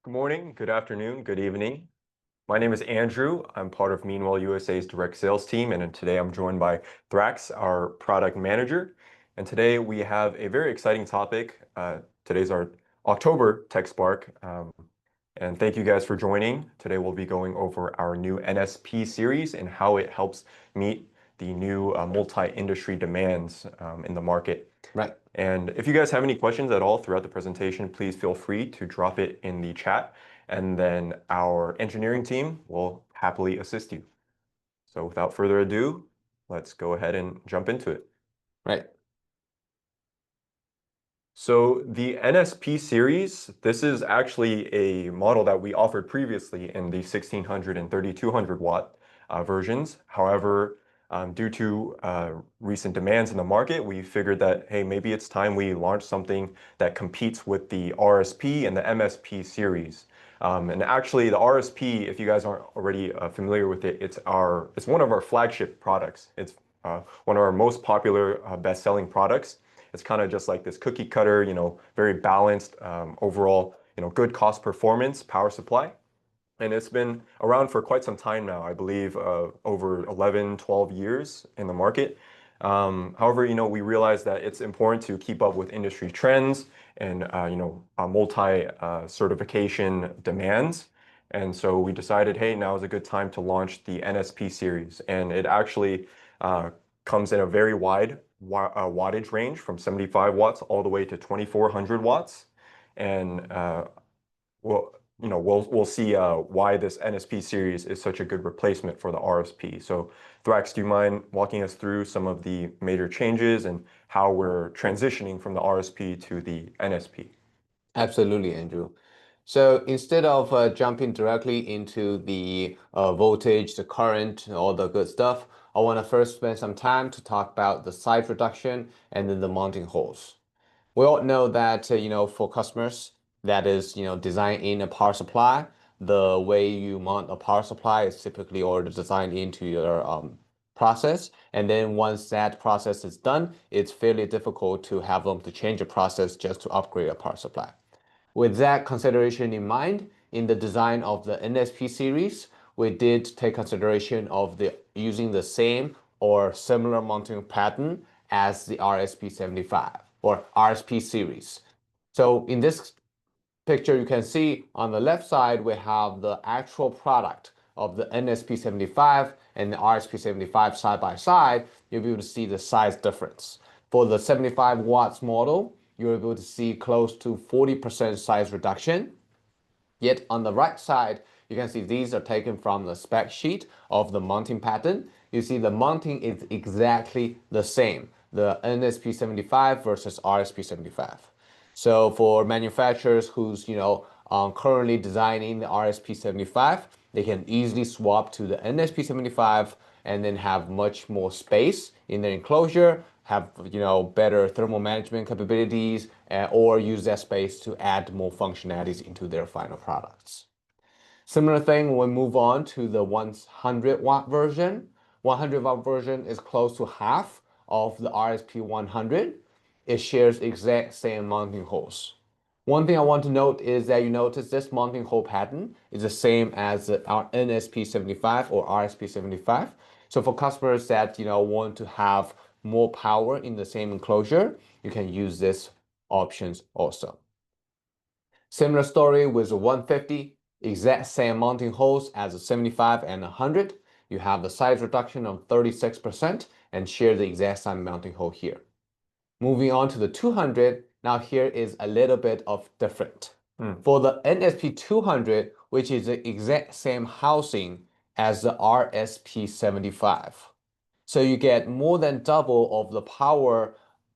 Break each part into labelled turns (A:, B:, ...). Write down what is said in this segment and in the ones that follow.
A: Good morning, good afternoon, good evening. My name is Andrew. I'm part of MEAN WELL USA's direct sales team, and today I'm joined by Thrax, our product manager. And today we have a very exciting topic. Today's our October Tech Spark. And thank you guys for joining. Today we'll be going over our new NSP series and how it helps meet the new multi-industry demands in the market.
B: Right.
A: And if you guys have any questions at all throughout the presentation, please feel free to drop it in the chat, and then our engineering team will happily assist you. So without further ado, let's go ahead and jump into it.
B: Right.
A: So the NSP series, this is actually a model that we offered previously in the 1600 and 3200 watt versions. However, due to recent demands in the market, we figured that, hey, maybe it's time we launch something that competes with the RSP and the MSP series. And actually, the RSP, if you guys aren't already familiar with it, it's one of our flagship products. It's one of our most popular best-selling products. It's kind of just like this cookie cutter, very balanced, overall, good cost performance power supply. And it's been around for quite some time now, I believe over 11, 12 years in the market. However, we realize that it's important to keep up with industry trends and, multi-certification demands. And so we decided, hey, now is a good time to launch the NSP series. And it actually comes in a very wide wattage range from 75 watts all the way to 2400 watts. And we'll see why this NSP series is such a good replacement for the RSP. So Thrax, do you mind walking us through some of the major changes and how we're transitioning from the RSP to the NSP?
B: Absolutely, Andrew. So instead of jumping directly into the voltage, the current, all the good stuff, I want to first spend some time to talk about the size reduction and then the mounting holes. We all know that, for customers that is, design in a power supply, the way you mount a power supply is typically already designed into your process. And then once that process is done, it's fairly difficult to have them to change the process just to upgrade a power supply. With that consideration in mind, in the design of the NSP series, we did take consideration of using the same or similar mounting pattern as the RSP75 or RSP series. So in this picture, you can see on the left side, we have the actual product of the NSP75 and the RSP75 side by side. You'll be able to see the size difference. For the 75 watts model, you're able to see close to 40% size reduction. Yet on the right side, you can see these are taken from the spec sheet of the mounting pattern. You see the mounting is exactly the same, the NSP75 versus RSP75. So for manufacturers who's currently designing the RSP75, they can easily swap to the NSP75 and then have much more space in their enclosure, have better thermal management capabilities, or use that space to add more functionalities into their final products. Similar thing when we move on to the 100 watt version. 100 watt version is close to half of the RSP 100. It shares exact same mounting holes. One thing I want to note is that you notice this mounting hole pattern is the same as our NSP75 or RSP75. So for customers that want to have more power in the same enclosure, you can use this options also. Similar story with the 150, exact same mounting holes as the 75 and 100. You have the size reduction of 36% and share the exact same mounting hole here. Moving on to the 200, now here is a little bit of different. For the NSP 200, which is the exact same housing as the RSP 75. So you get more than double of the power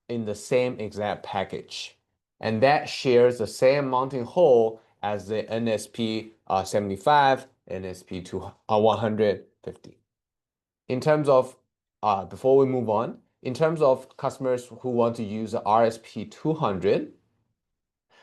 B: in the same exact package. And that shares the same mounting hole as the NSP 75, NSP 150. In terms of, before we move on, in terms of customers who want to use the RSP 200,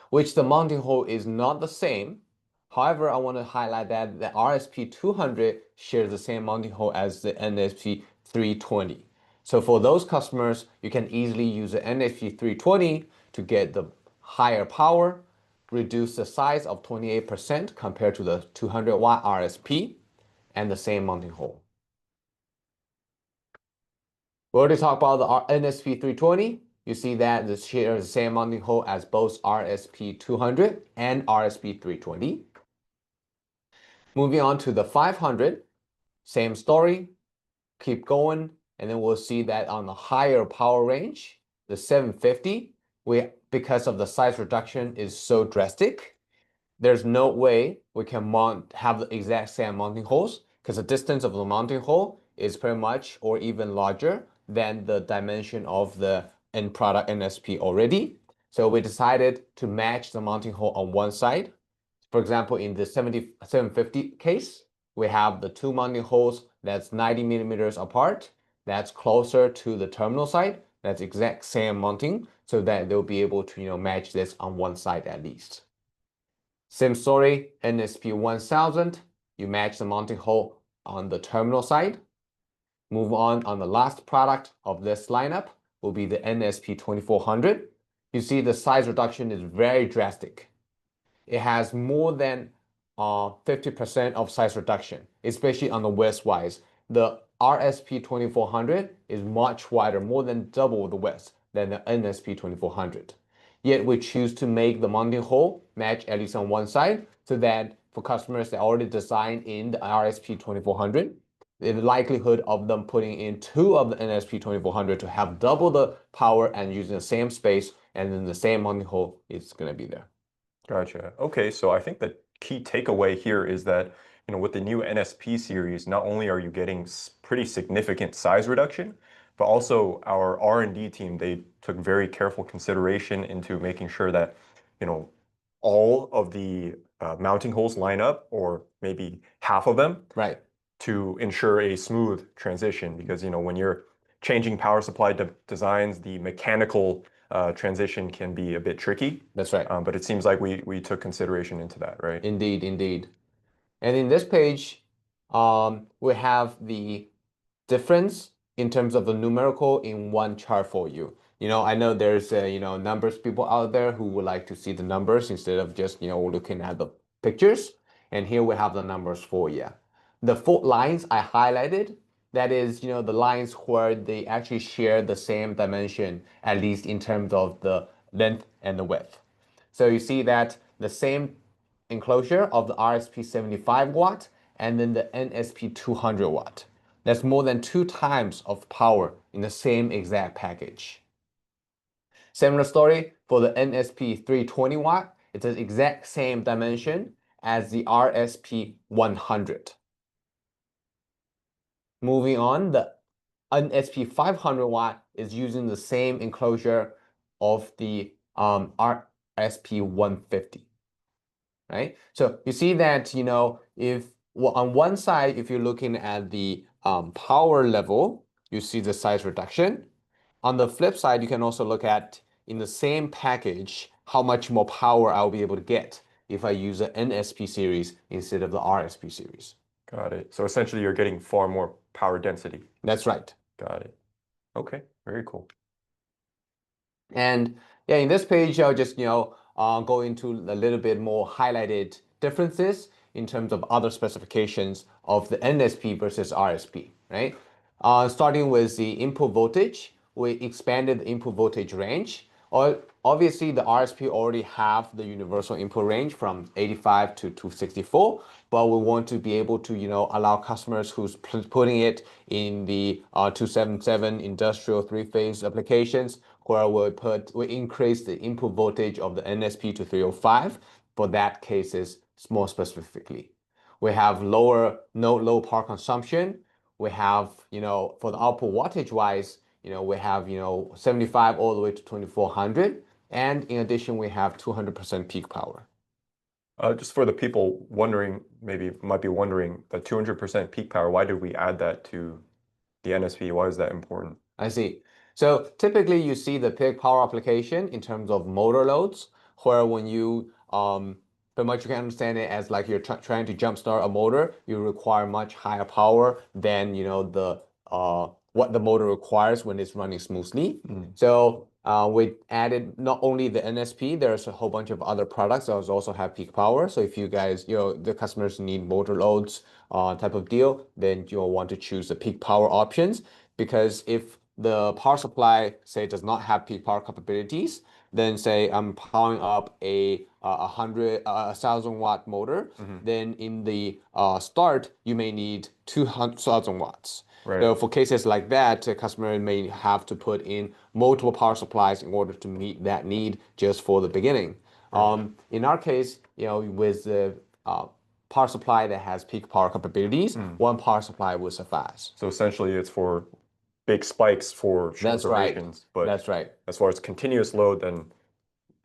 B: which the mounting hole is not the same. However, I want to highlight that the RSP 200 shares the same mounting hole as the NSP 320. So for those customers, you can easily use the NSP 320 to get the higher power, reduce the size of 28% compared to the 200 watt RSP and the same mounting hole. We already talked about the NSP 320. You see that this shares the same mounting hole as both RSP 200 and RSP 320. Moving on to the 500, same story, keep going, and then we'll see that on the higher power range, the 750, because of the size reduction is so drastic, there's no way we can have the exact same mounting holes because the distance of the mounting hole is pretty much or even larger than the dimension of the end product NSP already. So we decided to match the mounting hole on one side. For example, in the 750 case, we have the two mounting holes that's 90 millimeters apart. That's closer to the terminal side. That's exact same mounting so that they'll be able to match this on one side at least. Same story, NSP 1000, you match the mounting hole on the terminal side. Move on the last product of this lineup will be the NSP 2400. You see the size reduction is very drastic. It has more than 50% of size reduction, especially on the width-wise. The RSP 2400 is much wider, more than double the width than the NSP 2400. Yet we choose to make the mounting hole match at least on one side so that for customers that already designed in the RSP 2400, the likelihood of them putting in two of the NSP 2400 to have double the power and using the same space and then the same mounting hole is going to be there.
A: Gotcha. Okay, so I think the key takeaway here is that, with the new NSP series, not only are you getting pretty significant size reduction, but also our R&D team, they took very careful consideration into making sure that, all of the mounting holes line up, or maybe half of them,
B: Right.
A: to ensure a smooth transition. Because, when you're changing power supply designs, the mechanical transition can be a bit tricky.
B: That's right.
A: But it seems like we took consideration into that, right?
B: Indeed, indeed. And in this page, we have the difference in terms of the numerical in one chart for you. I know there's numbers people out there who would like to see the numbers instead of just looking at the pictures. And here we have the numbers for you. The 4 lines I highlighted, that is the lines where they actually share the same dimension, at least in terms of the length and the width. So you see that the same enclosure of the RSP 75 watt and then the NSP 200 watt. That's more than 2 times of power in the same exact package. Similar story for the NSP 320 watt. It's the exact same dimension as the RSP 100. Moving on, the NSP 500 watt is using the same enclosure of the RSP 150. Right? So you see that, if on one side, if you're looking at the power level, you see the size reduction. On the flip side, you can also look at in the same package, how much more power I'll be able to get if I use the NSP series instead of the RSP series.
A: Got it. So essentially, you're getting far more power density.
B: That's right.
A: Got it. Okay, very cool.
B: And yeah, in this page, I'll just, go into a little bit more highlighted differences in terms of other specifications of the NSP versus RSP, right? Starting with the input voltage, we expanded the input voltage range. Obviously, the RSP already have the universal input range from 85 to 264, but we want to be able to, allow customers who's putting it in the 277 industrial 3-phase applications, where we increase the input voltage of the NSP to 305. For that cases, more specifically, we have low power consumption. We have, for the output wattage wise, we have, 75 all the way to 2400. And in addition, we have 200% peak power.
A: Just for the people wondering, might be wondering, the 200% peak power, why did we add that to the NSP? Why is that important?
B: I see. So typically you see the peak power application in terms of motor loads, where when you pretty much you can understand it as like you're trying to jumpstart a motor, you require much higher power than the what the motor requires when it's running smoothly.
A: Mm.
B: So we added not only the NSP, there's a whole bunch of other products that also have peak power. So if you guys, the customers need motor loads type of deal, then you'll want to choose the peak power options, because if the power supply, say, does not have peak power capabilities, then say I'm powering up a 1,000 watt motor,
A: Hmm.
B: then in the start, you may need 2,000 watts.
A: Right.
B: So for cases like that, a customer may have to put in multiple power supplies in order to meet that need just for the beginning.
A: Right.
B: In our case, with the power supply that has peak power capabilities,
A: Mm.
B: one power supply will suffice.
A: So essentially, it's for big spikes for short
B: That's right.
A: durations, but
B: That's right.
A: as far as continuous load, then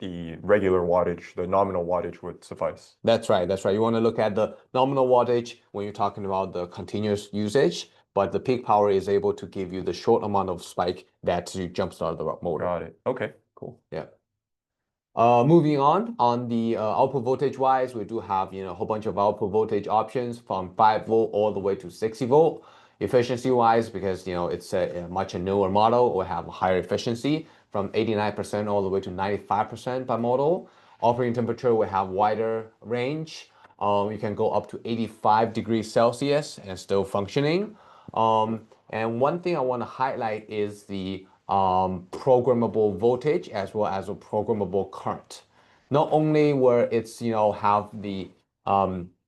A: the regular wattage, the nominal wattage would suffice.
B: That's right. That's right. You want to look at the nominal wattage when you're talking about the continuous usage, but the peak power is able to give you the short amount of spike that you jumpstart the motor.
A: Got it. Okay, cool.
B: Yeah. Moving on the output voltage wise, we do have a whole bunch of output voltage options from 5 volt all the way to 60 volt. Efficiency wise, because it's a much newer model, we have a higher efficiency from 89% all the way to 95% by model. Operating temperature, we have wider range. You can go up to 85 degrees Celsius and still functioning. And one thing I want to highlight is the programmable voltage as well as a programmable current. Not only where it's have the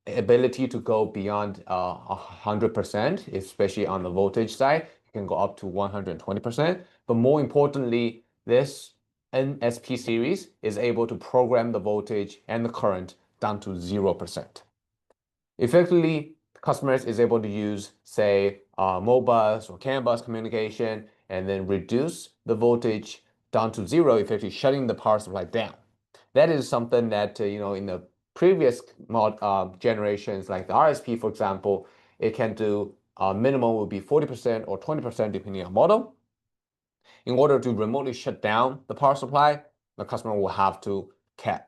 B: ability to go beyond 100%, especially on the voltage side, you can go up to 120%. But more importantly, this NSP series is able to program the voltage and the current down to 0%. Effectively, customers is able to use, say, Modbus or CAN bus communication, and then reduce the voltage down to zero, effectively shutting the power supply down. That is something that, in the previous generations, like the RSP, for example, it can do minimum will be 40% or 20% depending on model. In order to remotely shut down the power supply, the customer will have to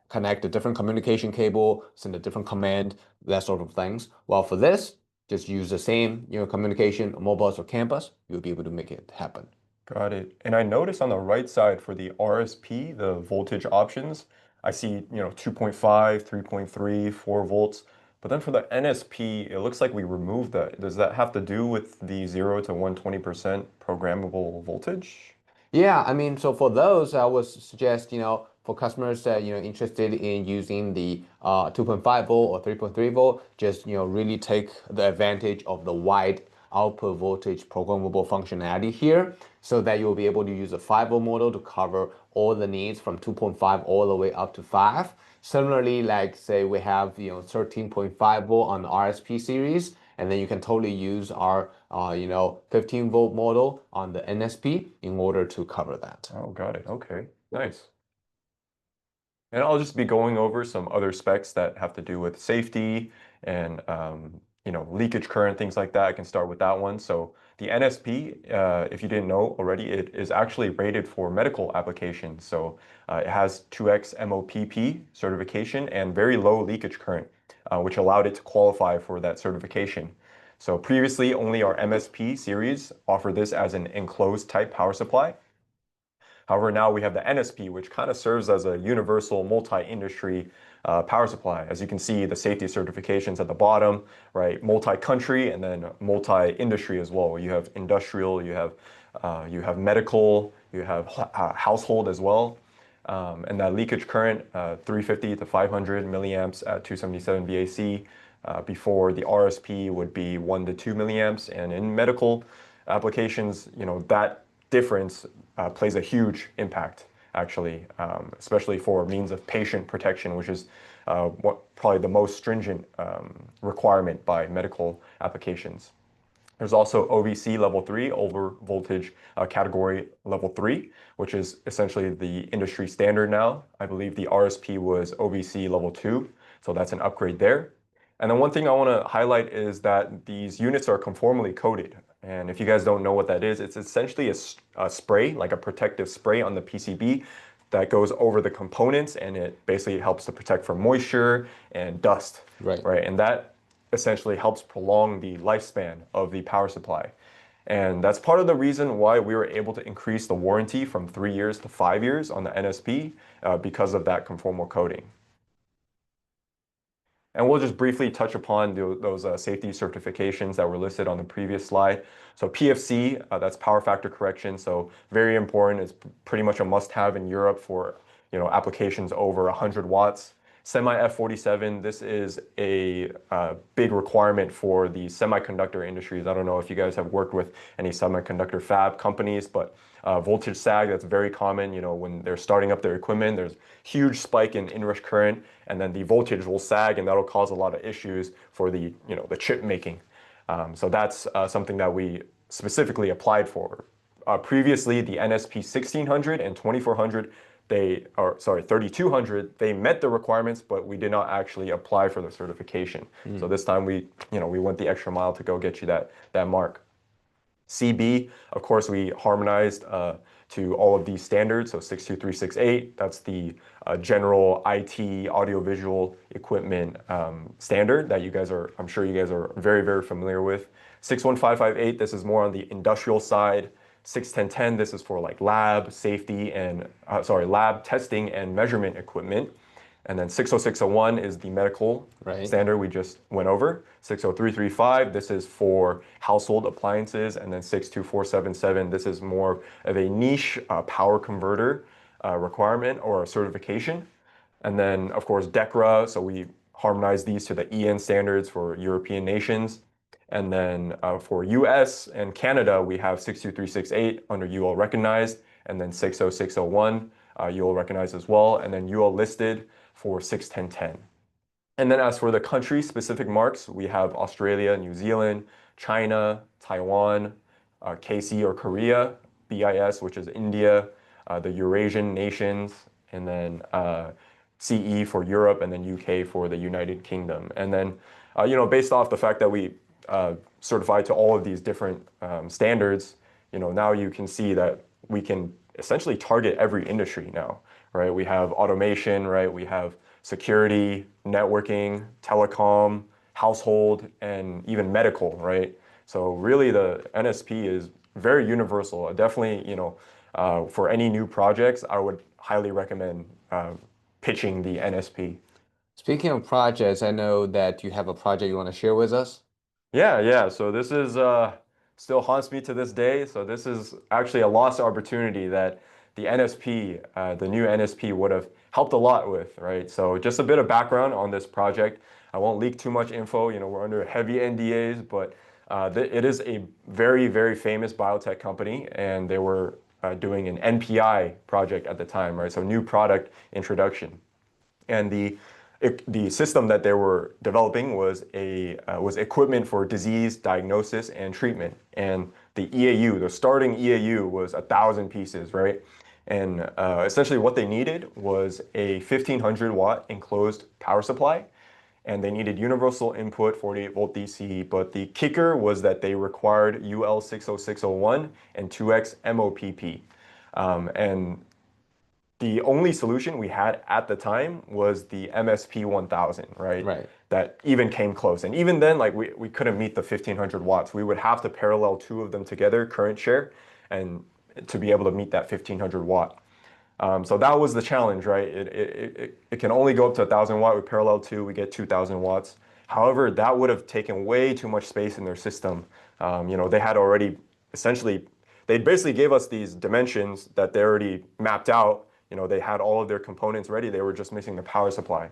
B: connect a different communication cable, send a different command, that sort of things. While for this, just use the same communication, Modbus or CAN bus, you'll be able to make it happen.
A: Got it. And I noticed on the right side for the RSP, the voltage options, I see, 2.5, 3.3, 4 volts. But then for the NSP, it looks like we removed that. Does that have to do with the 0 to 120% programmable voltage?
B: Yeah, I mean, so for those, I would suggest, for customers that, interested in using the 2.5 volt or 3.3 volt, just, really take the advantage of the wide output voltage programmable functionality here, so that you'll be able to use a 5 volt model to cover all the needs from 2.5 all the way up to 5. Similarly, like say we have 13.5 volt on the RSP series, and then you can totally use our 15 volt model on the NSP in order to cover that.
A: Oh, got it. Okay, nice. And I'll just be going over some other specs that have to do with safety and leakage current, things like that. I can start with that one. So the NSP, if you didn't know already, it is actually rated for medical applications. So it has 2x MOPP certification and very low leakage current, which allowed it to qualify for that certification. So previously, only our MSP series offered this as an enclosed type power supply. However, now we have the NSP, which kind of serves as a universal multi-industry power supply. As you can see, the safety certifications at the bottom, right? Multi-country and then multi-industry as well. You have industrial, you have medical, you have household as well. And that leakage current, 350 to 500 milliamps at 277 VAC. Before the RSP would be 1 to 2 milliamps. And in medical applications, that difference plays a huge impact, actually, especially for means of patient protection, which is probably the most stringent requirement by medical applications. There's also OVC level 3, over voltage category level 3, which is essentially the industry standard now. I believe the RSP was OVC level 2, so that's an upgrade there. And then one thing I want to highlight is that these units are conformally coated. And if you guys don't know what that is, it's essentially a spray, like a protective spray on the PCB that goes over the components, and it basically helps to protect from moisture and dust,
B: Right.
A: right? And that essentially helps prolong the lifespan of the power supply. And that's part of the reason why we were able to increase the warranty from 3 years to 5 years on the NSP because of that conformal coating. And we'll just briefly touch upon those safety certifications that were listed on the previous slide. So PFC, that's power factor correction. So very important. It's pretty much a must-have in Europe for applications over 100 watts. Semi F47, this is a big requirement for the semiconductor industries. I don't know if you guys have worked with any semiconductor fab companies, but voltage sag, that's very common. When they're starting up their equipment, there's huge spike in inrush current, and then the voltage will sag, and that'll cause a lot of issues for the chip making. So that's something that we specifically applied for. Previously, the NSP 1600 and 2400, 3200, they met the requirements, but we did not actually apply for the certification. So this time we went the extra mile to go get you that mark. CB, of course, we harmonized to all of these standards. So 62368, that's the general IT audiovisual equipment standard that I'm sure you guys are very, very familiar with. 61558, this is more on the industrial side. 61010, this is for like lab safety and, lab testing and measurement equipment. And then 60601 is the medical standard we just went over. 60335, this is for household appliances. And then 62477, this is more of a niche power converter requirement or certification. And then, of course, DECRA, so we harmonized these to the EN standards for European nations. And then for US and Canada, we have 62368 under UL recognized, and then 60601 UL recognized as well, and then UL listed for 61010. And then as for the country-specific marks, we have Australia, New Zealand, China, Taiwan, KC or Korea, BIS, which is India, the Eurasian nations, and then CE for Europe, and then UK for the United Kingdom. And then, based off the fact that we certified to all of these different standards, now you can see that we can essentially target every industry now, right? We have automation, right? We have security, networking, telecom, household, and even medical, right? So really the NSP is very universal. Definitely, for any new projects, I would highly recommend pitching the NSP.
B: Speaking of projects, I know that you have a project you want to share with us.
A: Yeah. So this is still haunts me to this day. So this is actually a lost opportunity that the NSP, the new NSP would have helped a lot with, right? So just a bit of background on this project. I won't leak too much info. We're under heavy NDAs, but it is a very, very famous biotech company, and they were doing an NPI project at the time, right? So new product introduction. And the system that they were developing was equipment for disease diagnosis and treatment. And the EAU, the starting EAU, was 1,000 pieces, right? And essentially what they needed was a 1,500 watt enclosed power supply, and they needed universal input 48 volt DC. But the kicker was that they required UL 60601 and 2x MOPP. And the only solution we had at the time was the MSP 1000, right?
B: Right.
A: That even came close. And even then, like we couldn't meet the 1,500 watts. We would have to parallel two of them together, current share, and to be able to meet that 1,500 watt. So that was the challenge, right? It can only go up to 1,000 watt. We parallel two, we get 2,000 watts. However, that would have taken way too much space in their system. They had already essentially, they basically gave us these dimensions that they already mapped out. They had all of their components ready. They were just missing the power supply.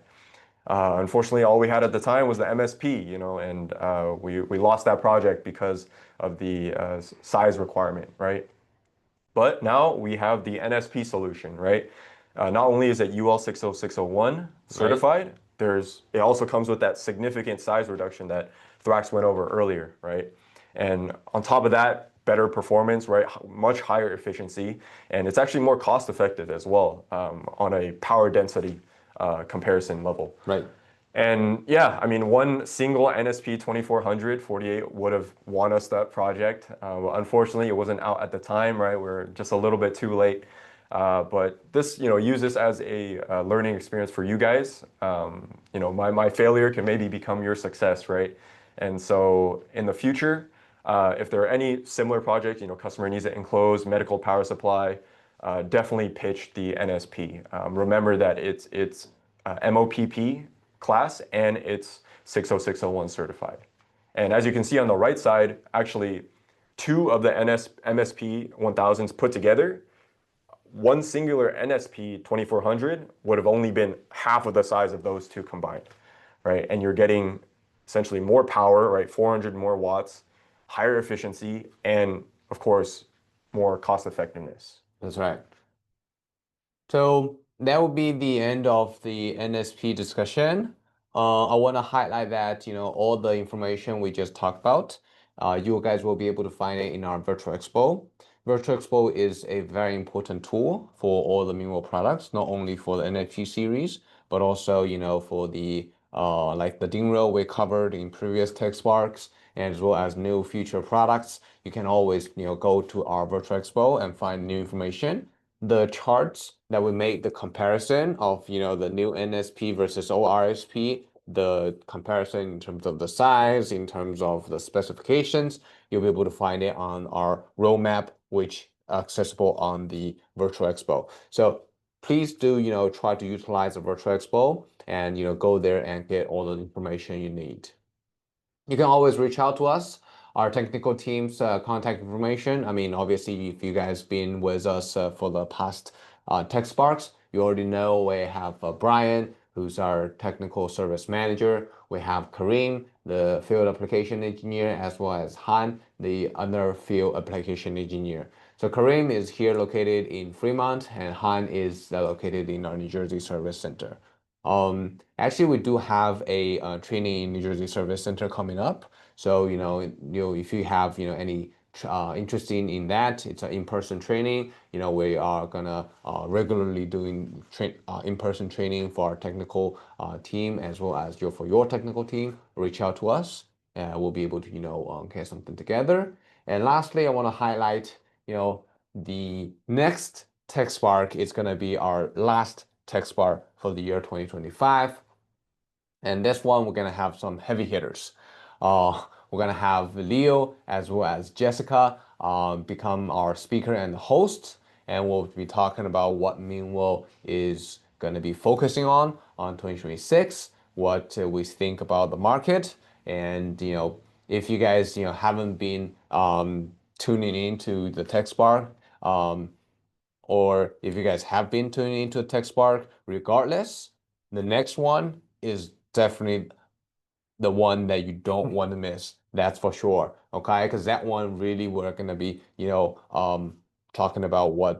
A: Unfortunately, all we had at the time was the MSP, and we lost that project because of the size requirement, right? But now we have the NSP solution, right? Not only is it UL 60601 certified, it also comes with that significant size reduction that Thrax went over earlier, right? And on top of that, better performance, right? Much higher efficiency, and it's actually more cost effective as well on a power density comparison level.
B: Right.
A: And yeah, I mean, one single NSP 2400 48 would have won us that project. Well, unfortunately, it wasn't out at the time, right? We're just a little bit too late. But this, use this as a learning experience for you guys. My failure can maybe become your success, right? And so in the future, If there are any similar projects, customer needs it enclosed, medical power supply, definitely pitch the NSP. Remember that it's MOPP class and it's 60601 certified. And as you can see on the right side, actually, two of the MSP 1000s put together, one singular NSP 2400 would have only been half of the size of those two combined, right? And you're getting essentially more power, right? 400 more watts, higher efficiency, and of course, more cost effectiveness.
B: That's right. So that would be the end of the NSP discussion. I want to highlight that, all the information we just talked about, you guys will be able to find it in our Virtual Expo. Virtual Expo is a very important tool for all the Meanwhile products, not only for the NSP series, but also, for the like the DIN rail we covered in previous tech sparks, and as well as new future products. You can always, go to our Virtual Expo and find new information. The charts that we made the comparison of, the new NSP versus old RSP, the comparison in terms of the size, in terms of the specifications, you'll be able to find it on our roadmap, which accessible on the Virtual Expo. So please do, try to utilize the Virtual Expo and, go there and get all the information you need. You can always reach out to us. Our technical team's contact information. I mean, obviously, if you guys been with us for the past Tech Sparks, you already know we have Brian, who's our technical service manager. We have Kareem, the field application engineer, as well as Han, the other field application engineer. So Kareem is here located in Fremont, and Han is located in our New Jersey Service Center. Actually, we do have a training in New Jersey Service Center coming up. So, if you have, any interest in that, it's an in-person training. We are gonna regularly doing in-person training for our technical team as well as for your technical team. Reach out to us, and we'll be able to, get something together. And lastly, I want to highlight, the next Tech Spark is gonna be our last Tech Spark for the year 2025. And this one, we're going to have some heavy hitters. We're going to have Leo as well as Jessica become our speaker and host. And we'll be talking about what Meanwhile is going to be focusing on 2026, what we think about the market. And, if you guys, haven't been tuning into the Tech Spark, or if you guys have been tuning into Tech Spark, regardless, the next one is definitely the one that you don't want to miss. That's for sure. Okay, because that one really we're gonna be, talking about where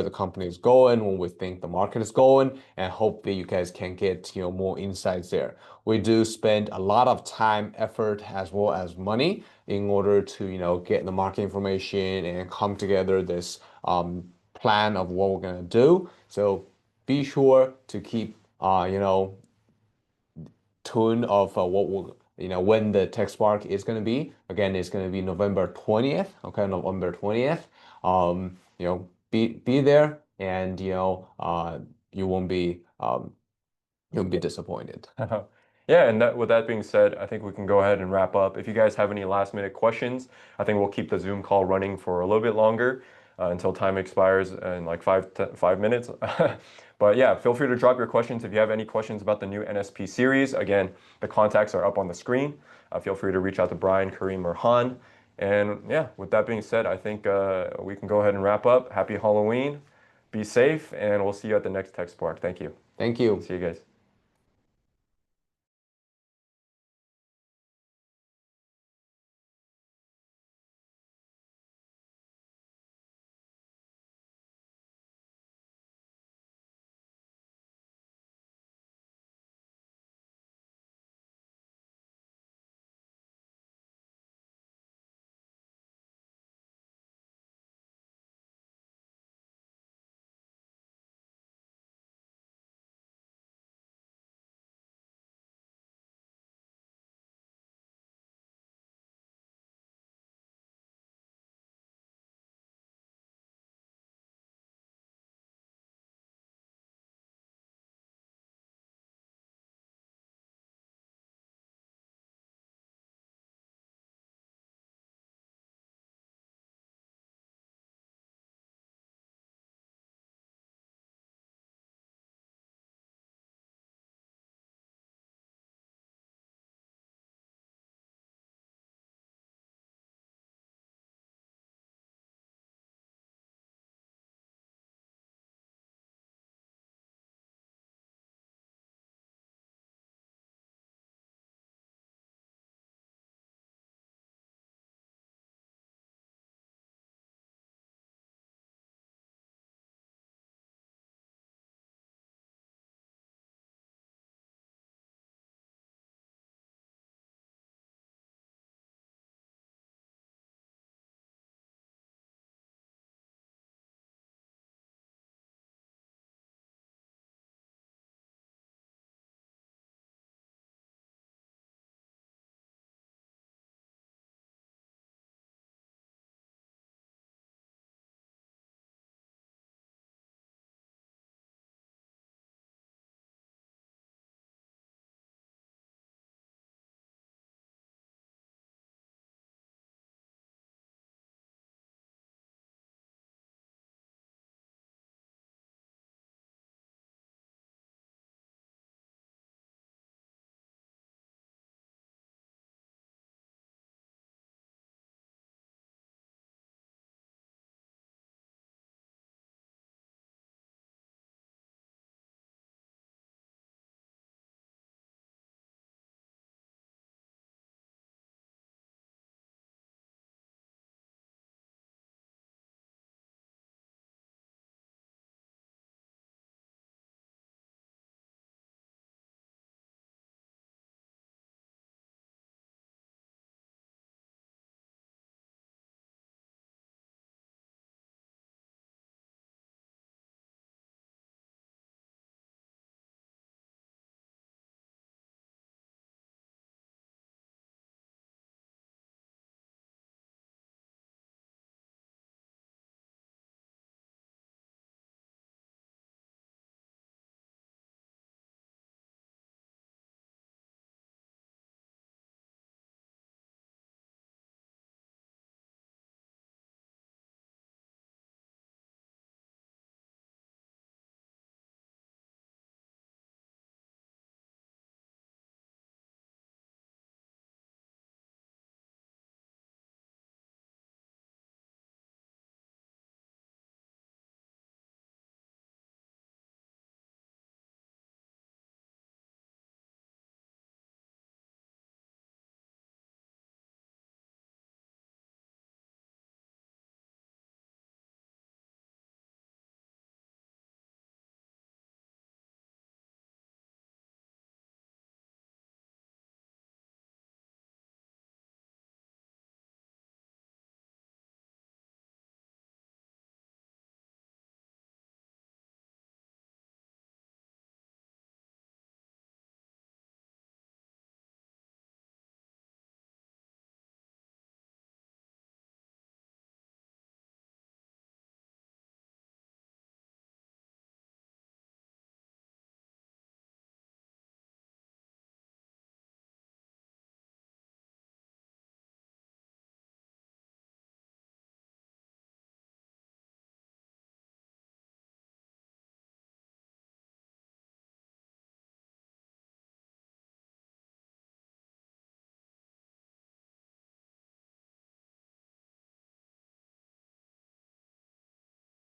B: the company is going, when we think the market is going, and hopefully you guys can get more insights there. We do spend a lot of time, effort, as well as money in order to get the market information and come together this plan of what we're gonna do. So be sure to keep tune of what will when the Tech Spark is going to be. Again, it's going to be November 20th. Okay, November 20th. Be there, and you won't be disappointed.
A: Yeah, and with that being said, I think we can go ahead and wrap up. If you guys have any last minute questions, I think we'll keep the Zoom call running for a little bit longer until time expires in like 5 minutes. But yeah, feel free to drop your questions if you have any questions about the new NSP series. Again, the contacts are up on the screen. Feel free to reach out to Brian, Kareem, or Han. And yeah, with that being said, I think we can go ahead and wrap up. Happy Halloween. Be safe, and we'll see you at the next Tech Spark. Thank you.
B: Thank you.
A: See you guys.